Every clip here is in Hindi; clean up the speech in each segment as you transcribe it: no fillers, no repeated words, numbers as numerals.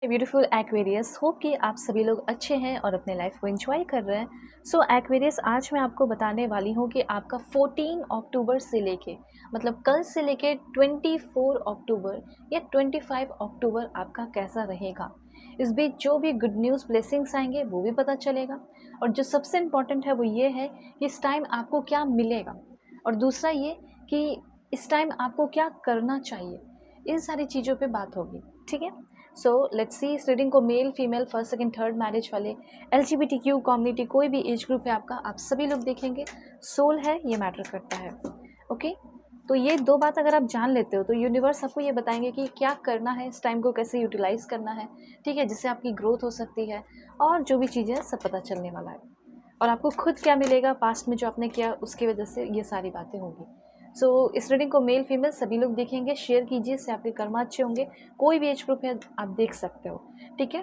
ब्यूटीफुल एक्वेरियस, होप कि आप सभी लोग अच्छे हैं और अपने लाइफ को एंजॉय कर रहे हैं। सो एक्वेरियस, आज मैं आपको बताने वाली हूँ कि आपका 14 अक्टूबर से लेके मतलब कल से लेके 24 अक्टूबर या 25 अक्टूबर आपका कैसा रहेगा। इस बीच जो भी गुड न्यूज़ ब्लेसिंग्स आएंगे वो भी पता चलेगा, और जो सबसे इम्पॉर्टेंट है वो ये है कि इस टाइम आपको क्या मिलेगा, और दूसरा ये कि इस टाइम आपको क्या करना चाहिए। इन सारी चीज़ों पे बात होगी, ठीक है। सो लेट्स सी, इस रीडिंग को male female first second third marriage वाले, LGBTQ कम्युनिटी, कोई भी एज ग्रुप है आपका, आप सभी लोग देखेंगे। सोल है, ये मैटर करता है। ओके, तो ये दो बात अगर आप जान लेते हो तो यूनिवर्स आपको ये बताएंगे कि क्या करना है, इस टाइम को कैसे यूटिलाइज करना है, ठीक है, जिससे आपकी ग्रोथ हो सकती है, और जो भी चीज़ें सब पता चलने वाला है। और आपको खुद क्या मिलेगा, पास्ट में जो आपने किया उसकी वजह से ये सारी बातें होंगी। सो इस रीडिंग को मेल फीमेल सभी लोग देखेंगे, शेयर कीजिए, इससे आपके कर्मा अच्छे होंगे। कोई भी एज ग्रुप है आप देख सकते हो, ठीक है।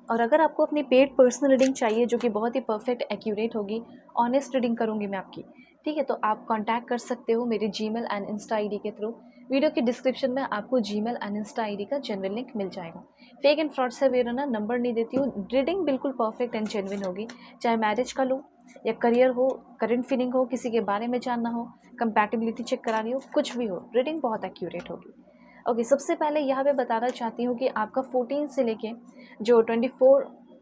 और अगर आपको अपनी पेड पर्सनल रीडिंग चाहिए जो कि बहुत ही परफेक्ट एक्यूरेट होगी, ऑनेस्ट रीडिंग करूँगी मैं आपकी, ठीक है, तो आप कांटेक्ट कर सकते हो मेरे जीमेल एंड इंस्टा आईडी के थ्रू। वीडियो के डिस्क्रिप्शन में आपको जीमेल एंड इंस्टा आईडी का जेन्युइन लिंक मिल जाएगा। फेक एंड फ्रॉड से अवेयर रहना, नंबर नहीं देती हूँ। रीडिंग बिल्कुल परफेक्ट एंड जेन्युइन होगी, चाहे मैरिज का लो या करियर हो, करंट फीलिंग हो, किसी के बारे में जानना हो, कंपैटिबिलिटी चेक करानी हो, कुछ भी हो, रीडिंग बहुत एक्यूरेट होगी। ओके, सबसे पहले यहाँ पे बताना चाहती हूँ कि आपका 14 से लेके जो 24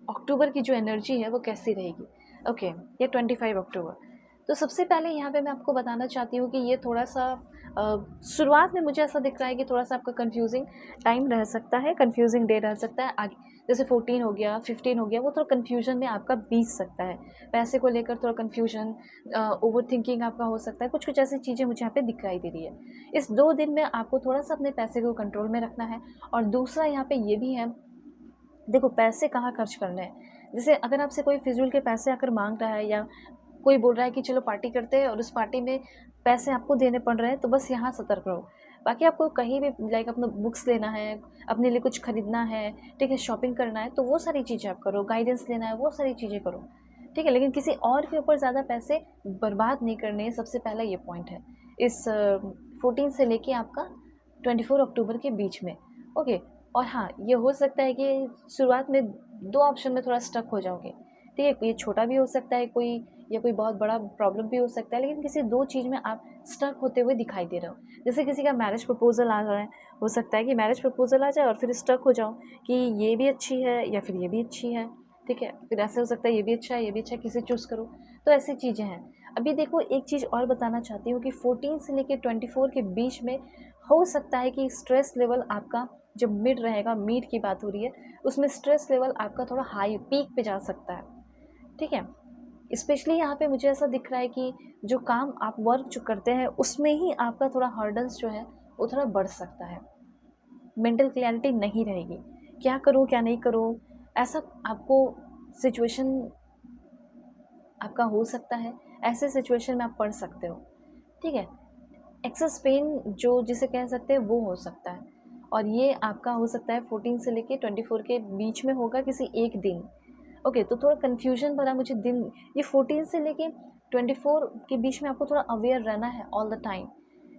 अक्टूबर की जो एनर्जी है वो कैसी रहेगी। ओके, या 25 अक्टूबर। तो सबसे पहले यहाँ पे मैं आपको बताना चाहती हूँ कि ये थोड़ा सा शुरुआत में मुझे ऐसा दिख रहा है कि थोड़ा सा आपका कंफ्यूजिंग टाइम रह सकता है, कंफ्यूजिंग डे रह सकता है आगे। जैसे 14 हो गया, 15 हो गया, वो थोड़ा कंफ्यूजन में आपका बीत सकता है। पैसे को लेकर थोड़ा कंफ्यूजन, ओवर थिंकिंग आपका हो सकता है, कुछ कुछ ऐसी चीज़ें मुझे यहाँ पे दिखाई दे रही है। इस 2 दिन में आपको थोड़ा सा अपने पैसे को कंट्रोल में रखना है। और दूसरा यहाँ पे ये भी है, देखो पैसे कहाँ खर्च करने हैं। जैसे अगर आपसे कोई फिजूल के पैसे आकर मांग रहा है, या कोई बोल रहा है कि चलो पार्टी करते हैं, और उस पार्टी में पैसे आपको देने पड़ रहे हैं, तो बस यहाँ सतर्क रहो। बाकी आपको कहीं भी लाइक अपना बुक्स लेना है, अपने लिए कुछ खरीदना है, ठीक है, शॉपिंग करना है, तो वो सारी चीज़ें आप करो, गाइडेंस लेना है, वो सारी चीज़ें करो, ठीक है। लेकिन किसी और के ऊपर ज़्यादा पैसे बर्बाद नहीं करने, सबसे पहला ये पॉइंट है इस 14 से लेके आपका 24 अक्टूबर के बीच में। ओके, और हाँ, ये हो सकता है कि शुरुआत में 2 ऑप्शन में थोड़ा स्टक हो जाओगे, ठीक है। ये छोटा भी हो सकता है कोई, या कोई बहुत बड़ा प्रॉब्लम भी हो सकता है, लेकिन किसी 2 चीज़ में आप स्टक होते हुए दिखाई दे रहे हो। जैसे किसी का मैरिज प्रपोज़ल आ रहा है, हो सकता है कि मैरिज प्रपोज़ल आ जाए और फिर स्टक हो जाओ कि ये भी अच्छी है या फिर ये भी अच्छी है, ठीक है। फिर ऐसे हो सकता है ये भी अच्छा है, ये भी अच्छा है, किसे चूज़ करो। तो ऐसी चीज़ें हैं। अभी देखो, एक चीज़ और बताना चाहती हूँ कि 14 से लेके 24 के बीच में हो सकता है कि स्ट्रेस लेवल आपका जब मिड रहेगा, मीट की बात हो रही है, उसमें स्ट्रेस लेवल आपका थोड़ा हाई पीक पे जा सकता है, ठीक है। स्पेशली यहाँ पे मुझे ऐसा दिख रहा है कि जो काम आप वर्क जो करते हैं उसमें ही आपका थोड़ा हर्डल्स जो है वो थोड़ा बढ़ सकता है। मेंटल क्लैरिटी नहीं रहेगी, क्या करूँ क्या नहीं करूँ, ऐसा आपको सिचुएशन आपका हो सकता है। ऐसे सिचुएशन में आप पढ़ सकते हो, ठीक है। एक्सेस पेन जो जिसे कह सकते हैं वो हो सकता है, और ये आपका हो सकता है 14 से लेके 24 के बीच में होगा, किसी एक दिन। ओके, तो थोड़ा कन्फ्यूजन भरा मुझे दिन, ये 14 से लेके 24 के बीच में आपको थोड़ा अवेयर रहना है ऑल द टाइम,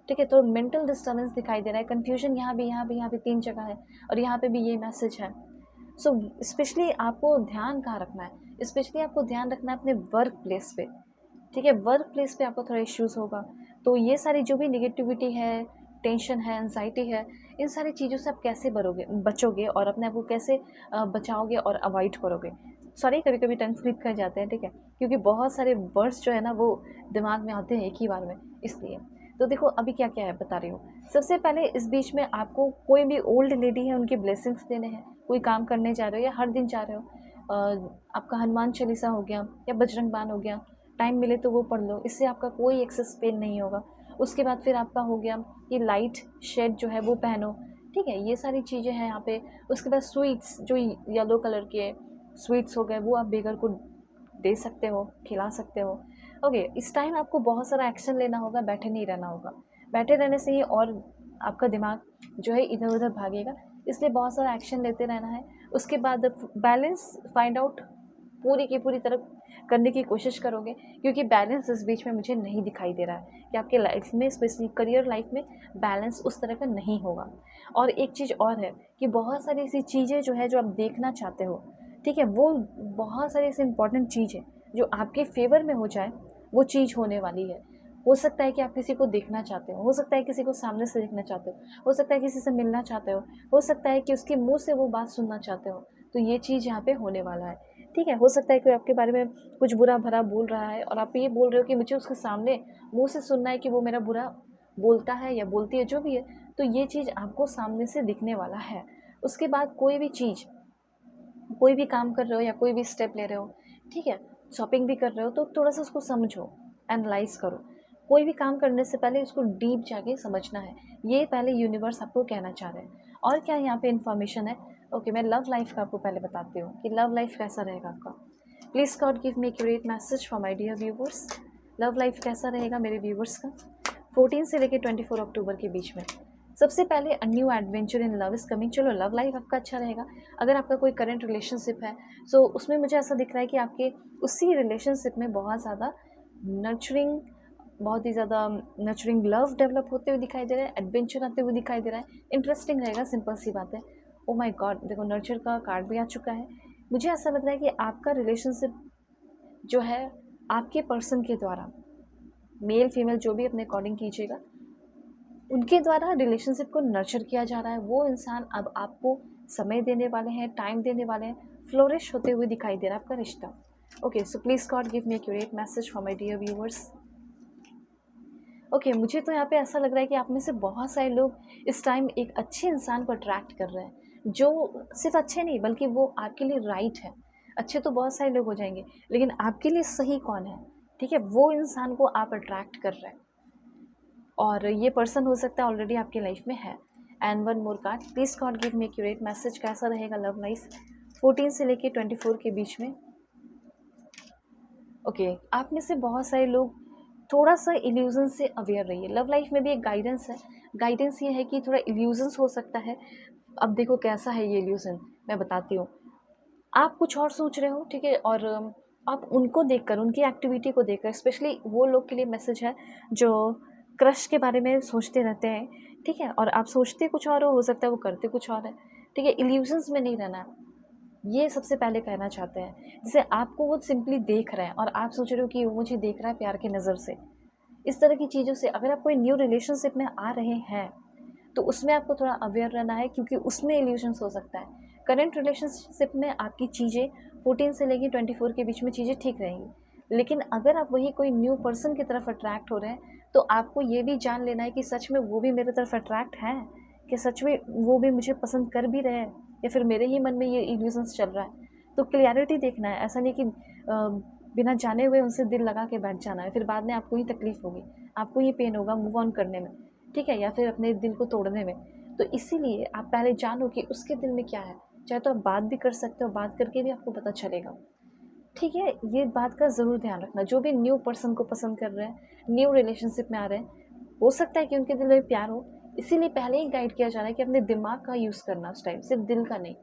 ठीक है। तो मेंटल डिस्टर्बेंस दिखाई दे रहा है, कन्फ्यूजन यहाँ भी, यहाँ भी, यहाँ भी 3 जगह है, और यहाँ पे भी ये मैसेज है। सो स्पेशली आपको ध्यान कहाँ रखना है, स्पेशली आपको ध्यान रखना है अपने वर्क प्लेस पे, ठीक है। वर्क प्लेस पे आपको थोड़ा इश्यूज़ होगा। तो ये सारी जो भी निगेटिविटी है, टेंशन है, एंजाइटी है, इन सारी चीज़ों से आप कैसे बचोगे, और अपने आप को कैसे बचाओगे और अवॉइड करोगे। सॉरी, कभी कभी टंग स्लिप कर जाते हैं, ठीक है, क्योंकि बहुत सारे वर्ड्स जो है ना वो दिमाग में आते हैं एक ही बार में, इसलिए। तो देखो अभी क्या क्या है बता रही हूँ। सबसे पहले इस बीच में आपको कोई भी ओल्ड लेडी है उनके ब्लेसिंग्स देने हैं, कोई काम करने जा रहे हो या हर दिन जा रहे हो, आपका हनुमान चालीसा हो गया या बजरंग बाण हो गया, टाइम मिले तो वो पढ़ लो, इससे आपका कोई एक्सेस पेन नहीं होगा। उसके बाद फिर आपका हो गया कि लाइट शेड जो है वो पहनो, ठीक है, ये सारी चीज़ें हैं यहाँ पे। उसके बाद स्वीट्स जो येलो कलर के स्वीट्स हो गए वो आप बेगर को दे सकते हो, खिला सकते हो। ओके, इस टाइम आपको बहुत सारा एक्शन लेना होगा, बैठे नहीं रहना होगा। बैठे रहने से ही और आपका दिमाग जो है इधर उधर भागेगा, इसलिए बहुत सारा एक्शन लेते रहना है। उसके बाद बैलेंस फाइंड आउट पूरी की पूरी तरह करने की कोशिश करोगे, क्योंकि बैलेंस इस बीच में मुझे नहीं दिखाई दे रहा है कि आपके लाइफ में, स्पेशली करियर लाइफ में बैलेंस उस तरह का नहीं होगा। और एक चीज़ और है कि बहुत सारी ऐसी चीज़ें जो है जो आप देखना चाहते हो, ठीक है, वो बहुत सारी ऐसी इंपॉर्टेंट चीज़ है जो आपके फेवर में हो जाए, वो चीज़ होने वाली है। हो सकता है कि आप किसी को देखना चाहते हो सकता है किसी को सामने से देखना चाहते हो सकता है किसी से मिलना चाहते हो सकता है कि उसके मुंह से वो बात सुनना चाहते हो। तो ये चीज़ यहाँ पे होने वाला है, ठीक है। हो सकता है कोई आपके बारे में कुछ बुरा भला बोल रहा है और आप ये बोल रहे हो कि मुझे उसके सामने मुंह से सुनना है कि वो मेरा बुरा बोलता है या बोलती है, जो भी है। तो ये चीज़ आपको सामने से दिखने वाला है। उसके बाद कोई भी चीज़, कोई भी काम कर रहे हो या कोई भी स्टेप ले रहे हो, ठीक है, शॉपिंग भी कर रहे हो, तो थोड़ा सा उसको समझो, एनालाइज करो। कोई भी काम करने से पहले उसको डीप जाके समझना है। ये पहले यूनिवर्स आपको कहना चाह रहे हैं। और क्या यहाँ पे इन्फॉर्मेशन है? ओके, मैं लव लाइफ का आपको पहले बताती हूँ कि लव लाइफ कैसा रहेगा आपका। Please God give me accurate message for my dear viewers. Love life कैसा रहेगा मेरे व्यूवर्स का 14 से लेकर 24 अक्टूबर के बीच में। सबसे पहले a new adventure in love is coming. चलो, लव लाइफ आपका अच्छा रहेगा। अगर आपका कोई करंट रिलेशनशिप है, सो उसमें मुझे ऐसा दिख रहा है कि आपके उसी रिलेशनशिप में बहुत ज़्यादा नर्चरिंग, बहुत ही ज़्यादा नर्चरिंग लव डेवलप होते हुए दिखाई दे रहा है, एडवेंचर आते हुए दिखाई दे रहा है, इंटरेस्टिंग रहेगा, सिंपल सी बात है। ओ माय गॉड, देखो नर्चर का कार्ड भी आ चुका है। मुझे ऐसा लग रहा है कि आपका रिलेशनशिप जो है आपके पर्सन के द्वारा, मेल फीमेल जो भी अपने अकॉर्डिंग कीजिएगा, उनके द्वारा रिलेशनशिप को नर्चर किया जा रहा है। वो इंसान अब आपको समय देने वाले हैं, टाइम देने वाले हैं, फ्लोरिश होते हुए दिखाई दे रहा है आपका रिश्ता। Okay, so please God give me accurate message for my dear viewers. Okay, मुझे तो यहाँ पे ऐसा लग रहा है कि आप में से बहुत सारे लोग इस टाइम एक अच्छे इंसान को अट्रैक्ट कर रहे हैं, जो सिर्फ अच्छे नहीं बल्कि वो आपके लिए राइट है। अच्छे तो बहुत सारे लोग हो जाएंगे, लेकिन आपके लिए सही कौन है, ठीक है, वो इंसान को आप अट्रैक्ट कर रहे हैं। और ये पर्सन हो सकता है ऑलरेडी आपकी लाइफ में है। And one more card, please God give me accurate message, कैसा रहेगा लव लाइफ 14 से लेके 24 के बीच में। ओके, आप में से बहुत सारे लोग थोड़ा सा इल्यूजन से अवेयर रहिए। लव लाइफ में भी एक गाइडेंस है। गाइडेंस ये है कि थोड़ा इल्यूजन्स हो सकता है। अब देखो कैसा है ये इल्यूजन, मैं बताती हूँ। आप कुछ और सोच रहे हो, ठीक है, और आप उनको देखकर, उनकी एक्टिविटी को देखकर, स्पेशली वो लोग के लिए मैसेज है जो क्रश के बारे में सोचते रहते हैं, ठीक है, और आप सोचते कुछ और हो सकता है वो करते कुछ और है, ठीक है। इल्यूजन्स में नहीं रहना है, ये सबसे पहले कहना चाहते हैं। जैसे आपको वो सिंपली देख रहे हैं और आप सोच रहे हो कि वो मुझे देख रहा है प्यार की नज़र से। इस तरह की चीज़ों से अगर आप कोई न्यू रिलेशनशिप में आ रहे हैं, तो उसमें आपको थोड़ा अवेयर रहना है, क्योंकि उसमें इल्यूशंस हो सकता है। करंट रिलेशनशिप में आपकी चीज़ें 14 से लेकर 24 के बीच में चीज़ें ठीक रहेंगी, लेकिन अगर आप वही कोई न्यू पर्सन की तरफ अट्रैक्ट हो रहे हैं, तो आपको ये भी जान लेना है कि सच में वो भी मेरे तरफ अट्रैक्ट हैं, कि सच में वो भी मुझे पसंद कर भी रहे हैं, या फिर मेरे ही मन में ये इल्यूशंस चल रहा है। तो क्लियरिटी देखना है, ऐसा नहीं कि बिना जाने हुए उनसे दिल लगा के बैठ जाना है, फिर बाद में आपको ही तकलीफ़ होगी, आपको ही पेन होगा मूव ऑन करने में, ठीक है, या फिर अपने दिल को तोड़ने में। तो इसीलिए आप पहले जानो कि उसके दिल में क्या है। चाहे तो आप बात भी कर सकते हो, बात करके भी आपको पता चलेगा, ठीक है। ये बात का ज़रूर ध्यान रखना, जो भी न्यू पर्सन को पसंद कर रहे हैं, न्यू रिलेशनशिप में आ रहे हैं, हो सकता है कि उनके दिल में प्यार हो, इसीलिए पहले ही गाइड किया जा रहा है कि अपने दिमाग का यूज़ करना उस टाइम, सिर्फ दिल का नहीं,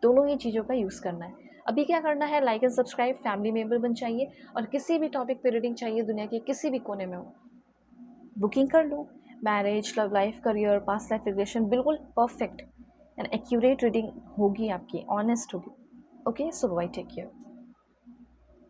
दोनों ही चीज़ों का यूज़ करना है। अभी क्या करना है, like and subscribe, family member बन चाहिए, और किसी भी टॉपिक पे रीडिंग चाहिए दुनिया के किसी भी कोने में हो, बुकिंग कर लो। Marriage, love life, career, past life relation, बिल्कुल परफेक्ट एंड एक्यूरेट रीडिंग होगी आपकी, ऑनेस्ट होगी। Okay, so bye, take care.